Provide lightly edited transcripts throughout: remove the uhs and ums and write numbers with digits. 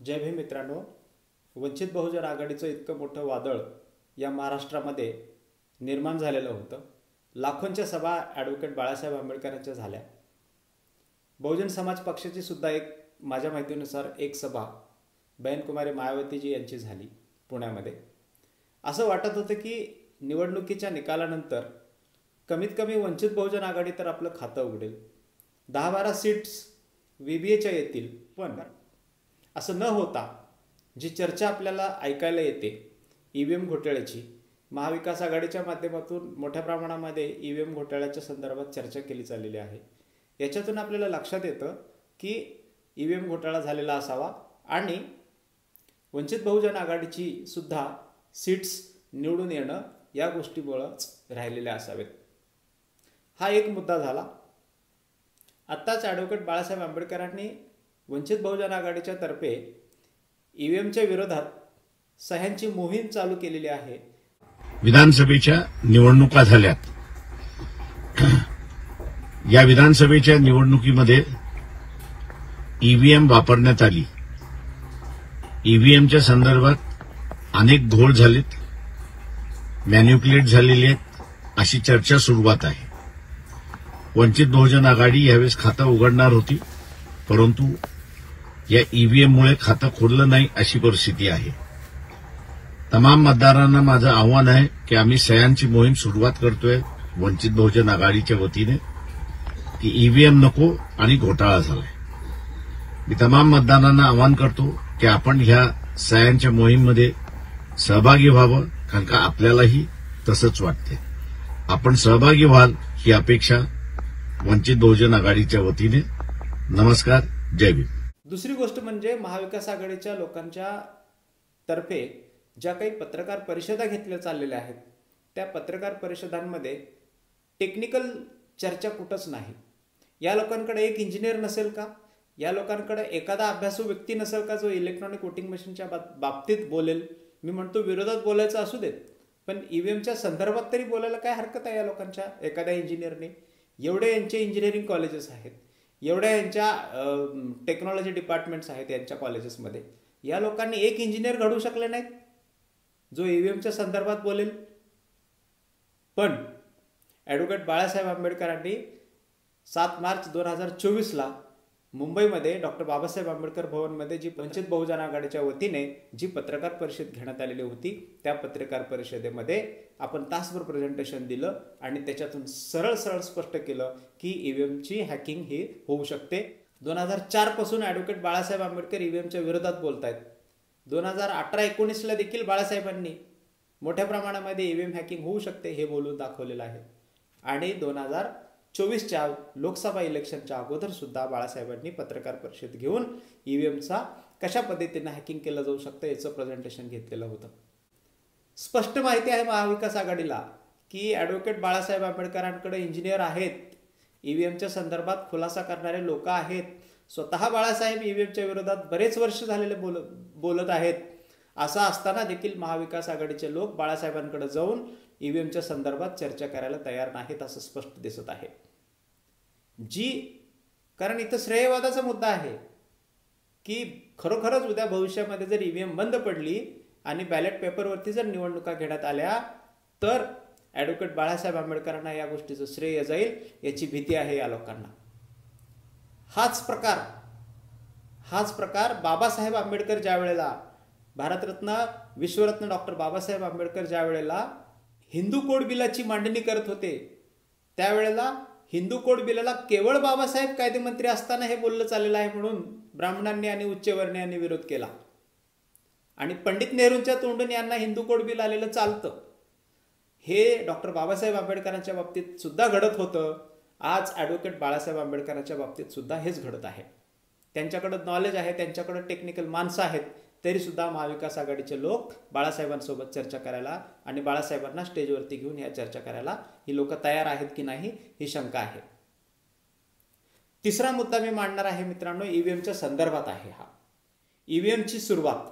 जय भीम मित्रांनो. वंचित बहुजन आघाडीचं इतकं मोठं वादळ या महाराष्ट्रामध्ये निर्माण झालेलं होतं. लाखोंच्या सभा ॲडव्होकेट बाळासाहेब आंबेडकरांच्या झाल्या. बहुजन समाज पक्षाची सुद्धा माझ्या माहितीनुसार एक सभा बहनकुमारी मायावतीजी यांची झाली पुण्यामध्ये. असं वाटत होतं की निवडणुकीच्या निकालानंतर कमीत कमी वंचित बहुजन आघाडी तर आपलं खातं उघडेल, 10-12 सीट्स VBAच्या येतील. पण असं न होता जी चर्चा आपल्याला ऐकायला येते EVM घोटाळ्याची, महाविकास आघाडीच्या माध्यमातून मोठ्या प्रमाणामध्ये EVM घोटाळ्याच्या संदर्भात चर्चा केली चाललेली आहे. याच्यातून आपल्याला लक्षात येतं की EVM घोटाळा झालेला असावा आणि वंचित बहुजन आघाडीची सुद्धा सीट्स निवडून येणं या गोष्टीमुळंच राहिलेल्या असावेत. हा एक मुद्दा झाला. आत्ताच ॲडव्होकेट बाळासाहेब आंबेडकरांनी वंचित बहुजन आघाडीच्या तर्फे EVMच्या विरोधात सह्यांची मोहीम चालू केलेली आहे. विधानसभेच्या निवडणुका झाल्यात. या विधानसभेच्या निवडणुकीमध्ये EVM वापरण्यात आली. EVMच्या संदर्भात अनेक घोळ झालेत, मॅन्युप्युलेट झालेले आहेत, अशी चर्चा सुरुवात आहे. वंचित बहुजन आघाडी यावेळेस खातं उघडणार होती, परंतु या EVMमुळे खातं खोललं नाही अशी परिस्थिती आहे. तमाम मतदारांना माझं आव्हान आहे की आम्ही सह्यांची मोहीम सुरुवात करतोय वंचित बहुजन आघाडीच्या वतीने की EVM नको आणि घोटाळा झालाय. मी तमाम मतदारांना आवाहन करतो की आपण ह्या सह्यांच्या मोहीममध्ये सहभागी व्हावं, कारण का आपल्यालाही तसंच वाटते. आपण सहभागी व्हाल ही अपेक्षा वंचित बहुजन आघाडीच्या वतीने. नमस्कार, जय भीम. दुसरी गोष्ट म्हणजे महाविकास आघाडीच्या लोकांच्या तर्फे ज्या काही पत्रकार परिषदा घेतल्या चाललेल्या आहेत, त्या पत्रकार परिषदांमध्ये टेक्निकल चर्चा कुठंच नाही. या लोकांकडे एक इंजिनियर नसेल का? या लोकांकडे एखादा अभ्यासू व्यक्ती नसेल का जो इलेक्ट्रॉनिक वोटिंग मशीनच्या बाबतीत बोलेल? मी म्हणतो विरोधात बोलायचं असू देत, पण EVMच्या संदर्भात तरी बोलायला काय हरकत आहे या लोकांच्या एखाद्या इंजिनियरने? एवढे यांचे इंजिनिअरिंग कॉलेजेस आहेत, एवढ्या यांच्या टेक्नॉलॉजी डिपार्टमेंट्स आहेत यांच्या कॉलेजेसमध्ये. या लोकांनी एक इंजिनियर घडवू शकले नाहीत जो EVMच्या संदर्भात बोलेल. पण ॲडव्होकेट बाळासाहेब आंबेडकरांनी 7 मार्च 2024ला मुंबईमध्ये डॉक्टर बाबासाहेब आंबेडकर भवनमध्ये जी वंचित बहुजन आघाडीच्या वतीने जी पत्रकार परिषद घेण्यात आलेली होती, त्या पत्रकार परिषदेमध्ये आपण तासभर प्रेझेंटेशन दिलं आणि त्याच्यातून सरळ स्पष्ट केलं की EVMची हॅकिंग ही होऊ शकते. 2004 पासून ॲडव्होकेट बाळासाहेब आंबेडकर EVMच्या विरोधात बोलत आहेत. 2018-19ला देखील बाळासाहेबांनी मोठ्या प्रमाणामध्ये EVM हॅकिंग होऊ शकते हे बोलून दाखवलेलं आहे. आणि 2024च्या लोकसभा इलेक्शनच्या अगोदर सुद्धा बाळासाहेबांनी पत्रकार परिषद घेऊन EVMचा कशा पद्धतीने हॅकिंग केलं जाऊ शकतं याचं प्रेझेंटेशन घेतलेलं होतं. स्पष्ट माहिती आहे महाविकास आघाडीला की ॲडव्होकेट बाळासाहेब आंबेडकरांकडे इंजिनियर आहेत, EVMच्या संदर्भात खुलासा करणारे लोक आहेत. स्वतः बाळासाहेब EVMच्या विरोधात बरेच वर्ष झालेले बोलत आहेत. असं असताना देखील महाविकास आघाडीचे लोक बाळासाहेबांकडे जाऊन EVMच्या संदर्भात चर्चा करायला तयार नाहीत असं स्पष्ट दिसत आहे. कारण इथं श्रेयवादाचा मुद्दा आहे की खरोखरच उद्या भविष्यामध्ये जर EVM बंद पडली आणि बॅलेट पेपरवरती जर निवडणुका घेण्यात आल्या तर ॲडव्होकेट बाळासाहेब आंबेडकरांना या गोष्टीचं श्रेय जाईल याची भीती आहे या लोकांना. हाच प्रकार बाबासाहेब आंबेडकर ज्या वेळेला भारतरत्न विश्वरत्न डॉक्टर बाबासाहेब आंबेडकर ज्या वेळेला हिंदू कोड बिलाची मांडणी करत होते, त्यावेळेला हिंदू कोड बिलाला केवळ बाबासाहेब कायदेमंत्री असताना हे बोललं चाललेलं आहे म्हणून ब्राह्मणांनी आणि उच्चवर्णीयांनी विरोध केला आणि पंडित नेहरूंच्या तोंडून यांना हिंदू कोड बिल आलेलं चालतं. हे डॉक्टर बाबासाहेब आंबेडकरांच्या बाबतीत सुद्धा घडत होतं. आज ॲडव्होकेट बाळासाहेब आंबेडकरांच्या बाबतीत सुद्धा हेच घडत आहे. त्यांच्याकडं नॉलेज आहे, त्यांच्याकडं टेक्निकल माणसं आहेत, तरीसुद्धा महाविकास आघाडीचे लोक बाळासाहेबांसोबत चर्चा करायला आणि बाळासाहेबांना स्टेजवरती घेऊन ह्या चर्चा करायला ही लोक तयार आहेत की नाही ही शंका आहे. तिसरा मुद्दा मी मांडणार आहे मित्रांनो, EVMच्या संदर्भात आहे. हा EVMची सुरुवात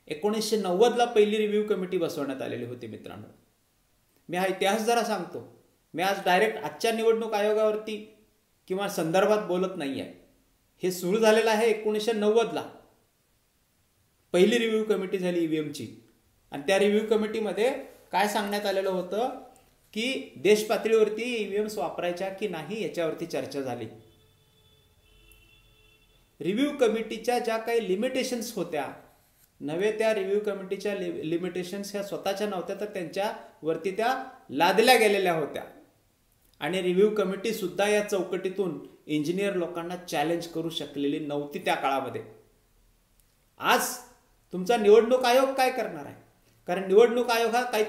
1990ला पहिली रिव्ह्यू कमिटी बसवण्यात आलेली होती मित्रांनो. मी हा इतिहास जरा सांगतो. मी आज डायरेक्ट आजच्या निवडणूक आयोगावरती किंवा संदर्भात बोलत नाही आहे. हे सुरू झालेलं आहे 1990ला. पहिली रिव्ह्यू कमिटी झाली ईव्हीएमची, आणि त्या रिव्ह्यू कमिटीमध्ये काय सांगण्यात आलेलं होतं की देश पातळीवरती ईव्हीएम्स वापरायच्या की नाही याच्यावरती चर्चा झाली. रिव्ह्यू कमिटीच्या ज्या काही लिमिटेशन्स होत्या नव्हे, त्या रिव्ह्यू कमिटीच्या लिमिटेशन्स ह्या स्वतःच्या नव्हत्या, तर त्यांच्यावरती त्या लादल्या गेलेल्या होत्या. आणि रिव्ह्यू कमिटी सुद्धा या चौकटीतून इंजिनियर लोकांना चॅलेंज करू शकलेली नव्हती त्या काळामध्ये. आज तुमचा निवडणूक आयोग काय करणार आहे? कारण निवडणूक आयोग हा काही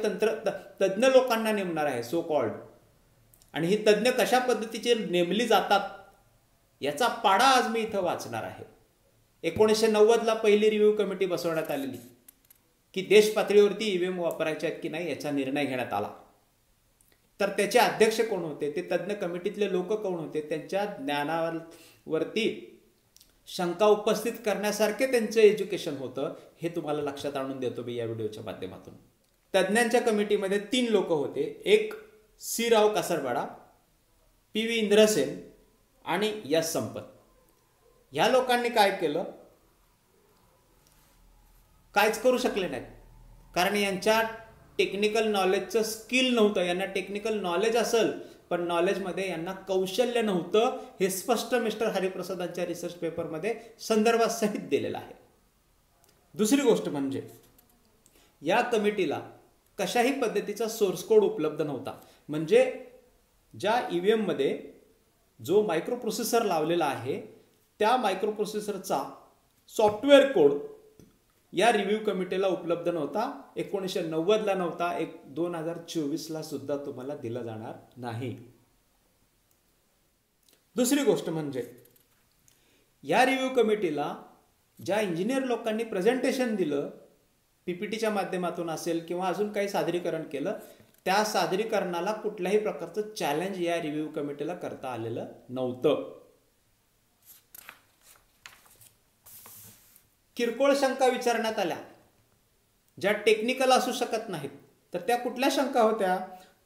तज्ज्ञ लोकांना नेमणार आहे, सो कॉल्ड, आणि ही तज्ज्ञ कशा पद्धतीचे नेमली जातात याचा पाडा आज मी इथं वाचणार आहे. 1990ला पहिली रिव्ह्यू कमिटी बसवण्यात आलेली की देश पातळीवरती ईव्हीएम वापरायचे आहेत की नाही याचा निर्णय घेण्यात आला. तर त्याचे अध्यक्ष कोण होते, ते तज्ज्ञ कमिटीतले लोक कोण होते, त्यांच्या ज्ञानावरती शंका उपस्थित करण्यासारखे त्यांचं एज्युकेशन होतं, हे तुम्हाला लक्षात आणून देतो मी या व्हिडिओच्या माध्यमातून. तज्ज्ञांच्या कमिटीमध्ये 3 लोक होते. एक सी राव कासरवाडा, PV इंद्रसेन आणि एस संपत. या लोकांनी काय केलं? काहीच करू शकले नाहीत, कारण यांच्या टेक्निकल नॉलेजचं स्किल नव्हतं. यांना टेक्निकल नॉलेज असेल पण नॉलेजमध्ये यांना कौशल्य नव्हतं, हे स्पष्ट मिस्टर हरिप्रसादांच्या रिसर्च पेपरमध्ये संदर्भासहित दिलेलं आहे. दुसरी गोष्ट म्हणजे या कमिटीला कशाही पद्धतीचा सोर्स कोड उपलब्ध नव्हता. म्हणजे ज्या ईव्हीएम मध्ये जो मायक्रो प्रोसेसर लावलेला आहे त्या मायक्रो प्रोसेसरचा सॉफ्टवेअर कोड या रिव्ह्यू कमिटीला उपलब्ध नव्हता. 1990ला नव्हता, 2024ला सुद्धा तुम्हाला दिला जाणार नाही. दुसरी गोष्ट म्हणजे या रिव्ह्यू कमिटीला ज्या इंजिनियर लोकांनी प्रेझेंटेशन दिलं, पीपीटीच्या माध्यमातून असेल किंवा अजून काही सादरीकरण केलं, त्या सादरीकरणाला कुठल्याही प्रकारचं चॅलेंज या रिव्ह्यू कमिटीला करता आलेलं नव्हतं. किरकोळ शंका विचारण्यात आल्या ज्या टेक्निकल असू शकत नाहीत. तर त्या कुठल्या शंका होत्या?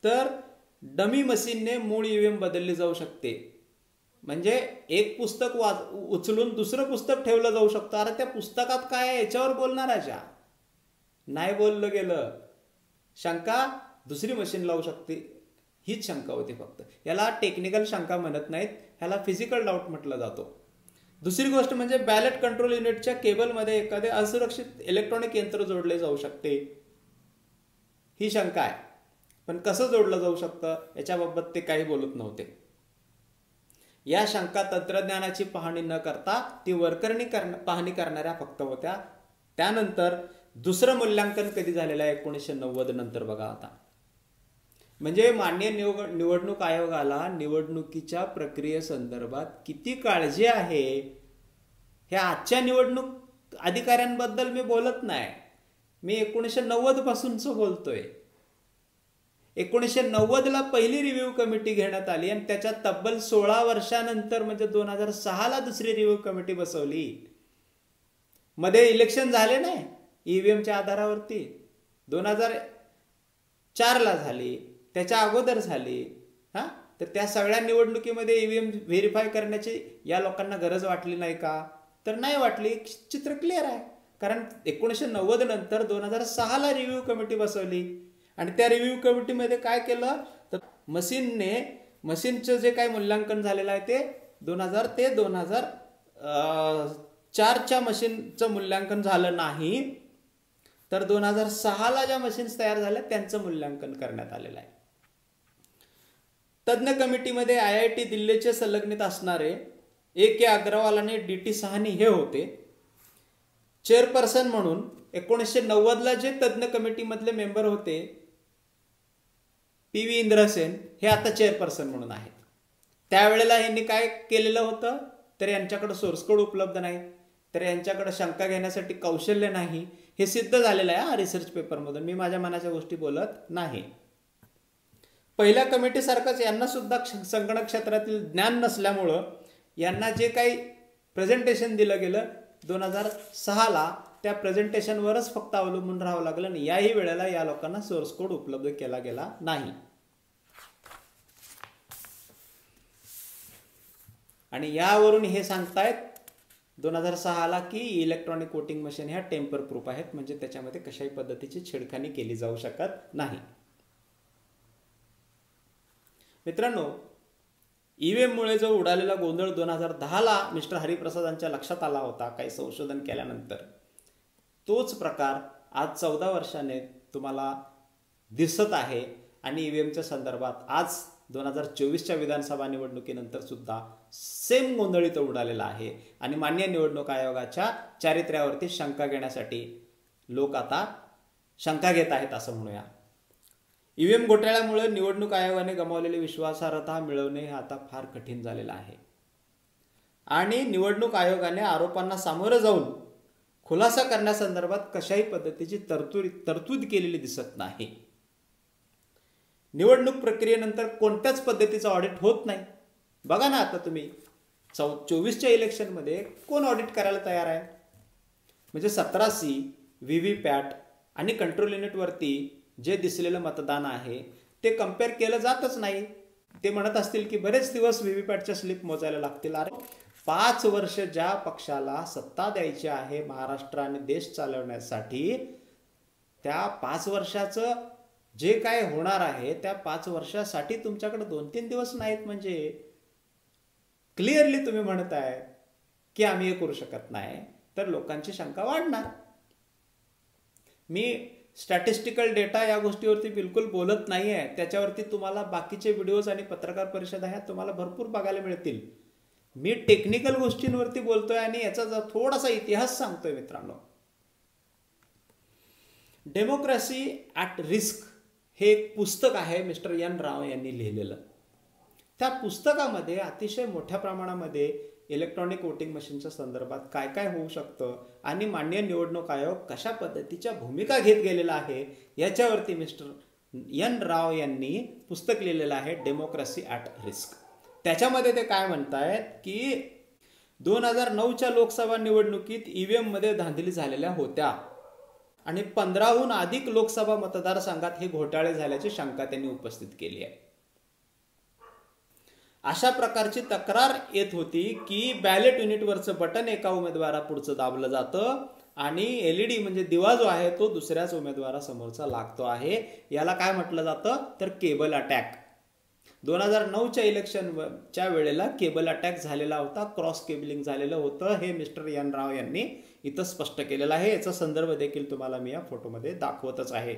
तर डमी मशीनने मूळ ईव्हीएम बदलली जाऊ शकते, म्हणजे एक पुस्तक उचलून दुसरं पुस्तक ठेवलं जाऊ शकतं. अरे त्या पुस्तकात काय आहे याच्यावर बोलणाराच्या नाही बोललं गेलं. शंका दुसरी मशीन लावू शकते हीच शंका होती फक्त. याला टेक्निकल शंका म्हणत नाहीत, ह्याला फिजिकल डाऊट म्हटलं जातो. दुसरी गोष्ट म्हणजे बॅलेट कंट्रोल युनिटच्या केबलमध्ये एखादे असुरक्षित इलेक्ट्रॉनिक यंत्र जोडले जाऊ शकते, ही शंका आहे. पण कसं जोडलं जाऊ शकतं याच्याबाबत ते काही बोलत नव्हते. या शंका तंत्रज्ञानाची पाहणी न करता ती वर्करनी पाहणी करणाऱ्या फक्त होत्या. त्यानंतर दुसरं मूल्यांकन कधी झालेलं आहे? 1990 नंतर. बघा आता, म्हणजे माननीय निवडणूक आयोगाला निवडणुकीच्या प्रक्रियेसंदर्भात किती काळजी आहे हे आजच्या निवडणूक अधिकाऱ्यांबद्दल मी बोलत नाही, मी 1990 पासूनच बोलतोय. 1990ला पहिली रिव्ह्यू कमिटी घेण्यात आली आणि त्याच्या तब्बल 16 वर्षानंतर म्हणजे 2006ला दुसरी रिव्ह्यू कमिटी बसवली. मध्ये इलेक्शन झाले नाही ईव्हीएमच्या आधारावरती, 2004ला झाली, त्याच्या अगोदर झाली. तर त्या सगळ्या निवडणुकीमध्ये ईव्हीएम व्हेरीफाय करण्याची या लोकांना गरज वाटली नाही का? तर नाही वाटली. चित्र क्लिअर आहे. कारण 1990 नंतर 2006ला रिव्ह्यू कमिटी बसवली आणि त्या रिव्ह्यू कमिटीमध्ये काय केलं तर मशीनचं जे काही मूल्यांकन झालेलं आहे ते 2000 ते 2004च्या मशीनचं मूल्यांकन झालं नाही, तर 2006ला ज्या मशीन्स तयार झाल्या त्यांचं मूल्यांकन करण्यात आलेलं आहे. तज्ञ कमिटीमध्ये IIT दिल्लीचे संलग्नित असणारे AK अग्रवाल आणि DT साहनी हे होते. चेअरपर्सन म्हणून 1990ला जे तज्ञ कमिटीमधले मेंबर होते PV इंद्रसेन हे आता चेअरपर्सन म्हणून आहेत. त्यावेळेला यांनी काय केलेलं होतं तर यांच्याकडे सोर्स कोड उपलब्ध नाही, तर यांच्याकडे शंका घेण्यासाठी कौशल्य नाही, हे सिद्ध झालेलं आहे रिसर्च पेपरमधून. मी माझ्या मनाच्या गोष्टी बोलत नाही. पहिल्या कमिटीसारखंच यांना सुद्धा संगणक क्षेत्रातील ज्ञान नसल्यामुळं यांना जे काही प्रेझेंटेशन दिलं गेलं 2006ला त्या प्रेझेंटेशनवरच फक्त अवलंबून राहावं लागलं आणि याही वेळेला या लोकांना सोर्स कोड उपलब्ध केला गेला नाही. आणि यावरून हे सांगतायत 2006 आला की इलेक्ट्रॉनिक वोटिंग मशीन ह्या टेम्पर प्रूफ आहेत, म्हणजे त्याच्यामध्ये कशाही पद्धतीची छेडखानी केली जाऊ शकत नाही. मित्रांनो, ईव्हीएममुळे जो उडालेला गोंधळ 2010ला मिस्टर हरिप्रसादांच्या लक्षात आला होता काही संशोधन केल्यानंतर, तोच प्रकार आज 14 वर्षाने तुम्हाला दिसत आहे. आणि ईव्हीएमच्या संदर्भात आज 2024च्या विधानसभा निवडणुकीनंतर सुद्धा सेम गोंधळ इथं उडालेला आहे. आणि माननीय निवडणूक आयोगाच्या चारित्र्यावरती शंका घेण्यासाठी लोक आता शंका घेत आहेत असं म्हणूया. ईव्हीएम घोटाळ्यामुळे निवडणूक आयोगाने गमावलेली विश्वासार्हता मिळवणे हे आता फार कठीण झालेलं आहे. आणि निवडणूक आयोगाने आरोपांना सामोरं जाऊन खुलासा करण्यासंदर्भात कशाही पद्धतीची तरतूद केलेली दिसत नाही. निवडणूक प्रक्रियेनंतर कोणत्याच पद्धतीचं ऑडिट होत नाही. बघा ना, आता तुम्ही 24च्या इलेक्शनमध्ये कोण ऑडिट करायला तयार आहे? म्हणजे 17C व्हीव्हीपॅट आणि कंट्रोल युनिटवरती जे दिसलेलं मतदान आहे ते कम्पेअर केलं जातच नाही. ते म्हणत असतील की बरेच दिवस व्हीव्हीपॅटच्या स्लिप मोजायला लागतील. अरे 5 वर्ष ज्या पक्षाला सत्ता द्यायची आहे महाराष्ट्र आणि देश चालवण्यासाठी, त्या 5 वर्षाचं जे काय होणार आहे त्या 5 वर्षासाठी तुमच्याकडे 2-3 दिवस नाहीत. म्हणजे क्लिअरली तुम्ही म्हणताय की आम्ही हे करू शकत नाही, तर लोकांची शंका वाढणार. मी स्टॅटिस्टिकल डेटा या गोष्टीवरती बिलकुल बोलत नाही आहे. त्याच्यावरती तुम्हाला बाकीचे व्हिडिओज आणि पत्रकार परिषदा ह्या तुम्हाला भरपूर बघायला मिळतील. मी टेक्निकल गोष्टींवरती बोलतोय आणि याचा थोडासा इतिहास सांगतोय. मित्रांनो, डेमोक्रेसी ॲट रिस्क हे एक पुस्तक आहे मिस्टर एन राव यांनी लिहिलेलं. त्या पुस्तकामध्ये अतिशय मोठ्या प्रमाणामध्ये इलेक्ट्रॉनिक वोटिंग मशीनच्या संदर्भात काय काय होऊ शकतं आणि माननीय निवडणूक आयोग कशा पद्धतीच्या भूमिका घेत गेलेला आहे याच्यावरती मिस्टर एन राव यांनी पुस्तक लिहिलेलं आहे, डेमोक्रेसी ॲट रिस्क. त्याच्यामध्ये ते काय म्हणतायत की 2009च्या लोकसभा निवडणुकीत ईव्हीएममध्ये धांदली झालेल्या होत्या आणि 15हून अधिक लोकसभा मतदारसंघात हे घोटाळे झाल्याची शंका त्यांनी उपस्थित केली आहे. अशा प्रकारची तक्रार येत होती की बॅलेट युनिटवरचं बटन एका उमेदवारापुढचं दाबलं जातं आणि LED म्हणजे दिवा जो आहे तो दुसऱ्याच उमेदवारासमोरचा लागतो आहे. याला काय म्हटलं जातं तर केबल अटॅक. 2009च्या इलेक्शनच्या वेळेला केबल अटॅक झालेला होता, क्रॉस केबलिंग झालेलं होतं. हे मिस्टर एन राव यांनी इथं स्पष्ट केलेलं आहे. याचा संदर्भ देखील तुम्हाला मी या फोटोमध्ये दाखवतच आहे.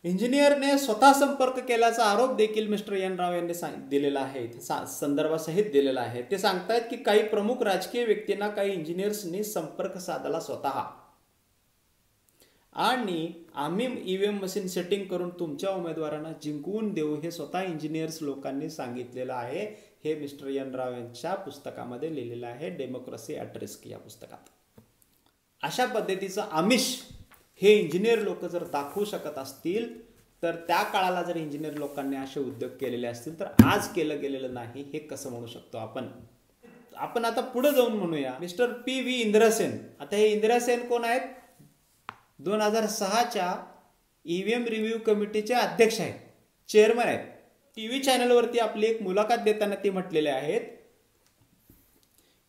इंजिनियरने स्वतः संपर्क केल्याचा आरोप देखील मिस्टर एन राव यांनी दिलेला आहे, संदर्भासहित दिलेला आहे. ते सांगतायत की काही प्रमुख राजकीय व्यक्तींना काही इंजिनियर्सनी संपर्क साधला स्वतः आणि आम्ही ईव्हीएम मशीन सेटिंग करून तुमच्या उमेदवारांना जिंकवून देऊ हे स्वतः इंजिनियर्स लोकांनी सांगितलेलं आहे. हे मिस्टर एन राव यांच्या पुस्तकामध्ये लिहिलेलं आहे, डेमोक्रेसी ॲट रिस्क या पुस्तकात. अशा पद्धतीचं आमिष हे इंजिनियर लोक जर दाखवू शकत असतील तर त्या काळाला जर इंजिनियर लोकांनी असे उद्योग केलेले असतील तर आज केलं गेलेलं नाही हे कसं म्हणू शकतो आपण आता पुढे जाऊन म्हणूया मिस्टर PV इंदिरासेन. आता हे इंदिरासेन कोण आहेत? 2006च्या ईव्हीएम रिव्ह्यू कमिटीचे अध्यक्ष आहेत, चेअरमन आहेत. TV चॅनलवरती आपली एक मुलाखत देताना ते म्हटलेले आहेत,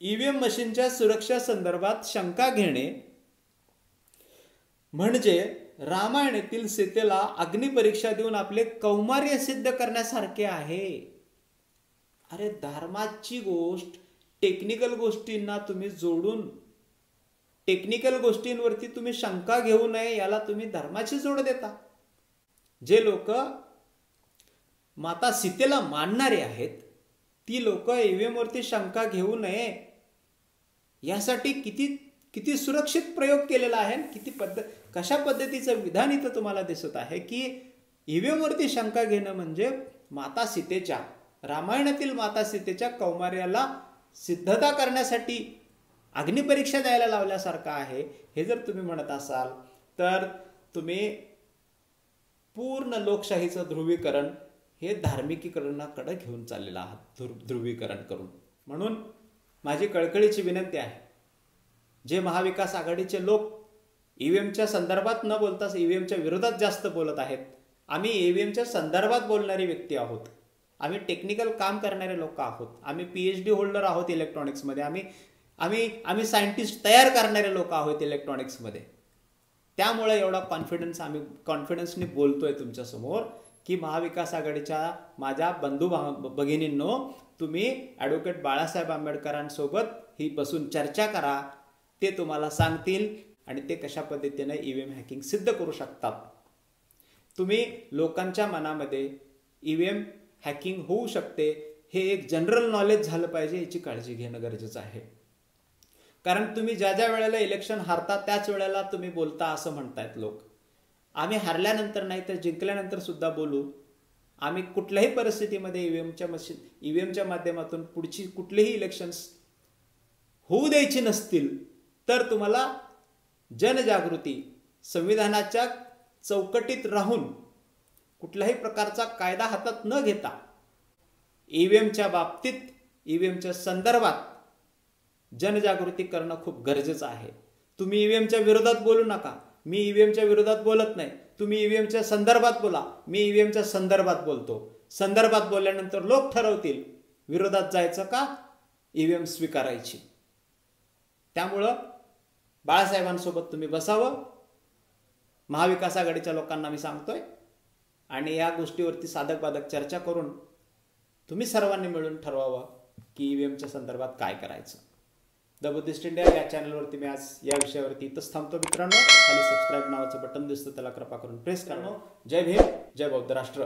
ईव्हीएम मशीनच्या सुरक्षा संदर्भात शंका घेणे म्हणजे रामायणातील सीतेला अग्निपरीक्षा देऊन आपले कौमार्य सिद्ध करण्यासारखे आहे. अरे धर्माची गोष्ट टेक्निकल गोष्टींना तुम्ही जोडून, टेक्निकल गोष्टींवरती तुम्ही शंका घेऊ नये याला तुम्ही धर्माची जोड देता. जे लोक माता सीतेला मानणारे आहेत ती लोक ईव्हीएम वरती शंका घेऊ नये यासाठी किती सुरक्षित प्रयोग केलेला आहे, कशा पद्धतीचं विधान इथं तुम्हाला दिसत आहे की ईव्हीएम वरती शंका घेणं म्हणजे माता सीतेच्या, रामायणातील माता सीतेच्या कौमार्याला सिद्धता करण्यासाठी अग्निपरीक्षा द्यायला लावल्यासारखं आहे. हे जर तुम्ही म्हणत असाल तर तुम्ही पूर्ण लोकशाहीचं ध्रुवीकरण हे धार्मिकीकरणाकडे घेऊन चाललेलं आहात, ध्रुवीकरण करून. म्हणून माझी कळकळीची विनंती आहे, जे महाविकास आघाडीचे लोक ईव्हीएमच्या संदर्भात न बोलता ईव्हीएमच्या विरोधात जास्त बोलत आहेत, आम्ही ईव्हीएमच्या संदर्भात बोलणारी व्यक्ती आहोत, आम्ही टेक्निकल काम करणारे लोक आहोत, आम्ही PhD होल्डर आहोत इलेक्ट्रॉनिक्समध्ये, आम्ही आम्ही सायंटिस्ट तयार करणारे लोक आहोत इलेक्ट्रॉनिक्समध्ये. त्यामुळे एवढा कॉन्फिडन्सने बोलतोय तुमच्यासमोर की महाविकास आघाडीच्या माझ्या बंधू भगिनींनो, तुम्ही ॲडव्होकेट बाळासाहेब आंबेडकरांसोबत ही बसून चर्चा करा. ते तुम्हाला सांगतील आणि ते कशा पद्धतीने ईव्हीएम हॅकिंग सिद्ध करू शकतात. तुम्ही लोकांच्या मनामध्ये ईव्हीएम हॅकिंग होऊ शकते हे एक जनरल नॉलेज झालं पाहिजे, याची काळजी घेणं गरजेचं आहे. कारण तुम्ही ज्या ज्या वेळेला इलेक्शन हारता त्याच वेळेला तुम्ही बोलता असं म्हणतायत लोक. आम्ही हारल्यानंतर नाही तर जिंकल्यानंतर सुद्धा बोलू. आम्ही कुठल्याही परिस्थितीमध्ये ईव्हीएमच्या माध्यमातून पुढची कुठलेही इलेक्शन्स होऊ द्यायची नसतील तर तुम्हाला जनजागृती, संविधानाच्या चौकटीत राहून कुठल्याही प्रकारचा कायदा हातात न घेता ईव्हीएमच्या बाबतीत, ईव्हीएमच्या संदर्भात जनजागृती करणं खूप गरजेचं आहे. तुम्ही ईव्हीएमच्या विरोधात बोलू नका. मी ईव्हीएमच्या विरोधात बोलत नाही. तुम्ही ईव्हीएमच्या संदर्भात बोला. मी ईव्हीएमच्या संदर्भात बोलतो. संदर्भात बोलल्यानंतर लोक ठरवतील विरोधात जायचं का ईव्हीएम स्वीकारायची. त्यामुळं बाळासाहेबांसोबत तुम्ही बसावं, महाविकास आघाडीच्या लोकांना मी सांगतोय, आणि या गोष्टीवरती साधक बाधक चर्चा करून तुम्ही सर्वांनी मिळून ठरवावं की ईव्हीएमच्या संदर्भात काय करायचं. द बुद्धिस्ट इंडिया या चॅनलवरती मी आज या विषयावरती इथंच थांबतो मित्रांनो. खाली सबस्क्राईब नावाचं बटन दिसतं, त्याला कृपा करून प्रेस करा. जय भीम, जय बौद्ध राष्ट्र.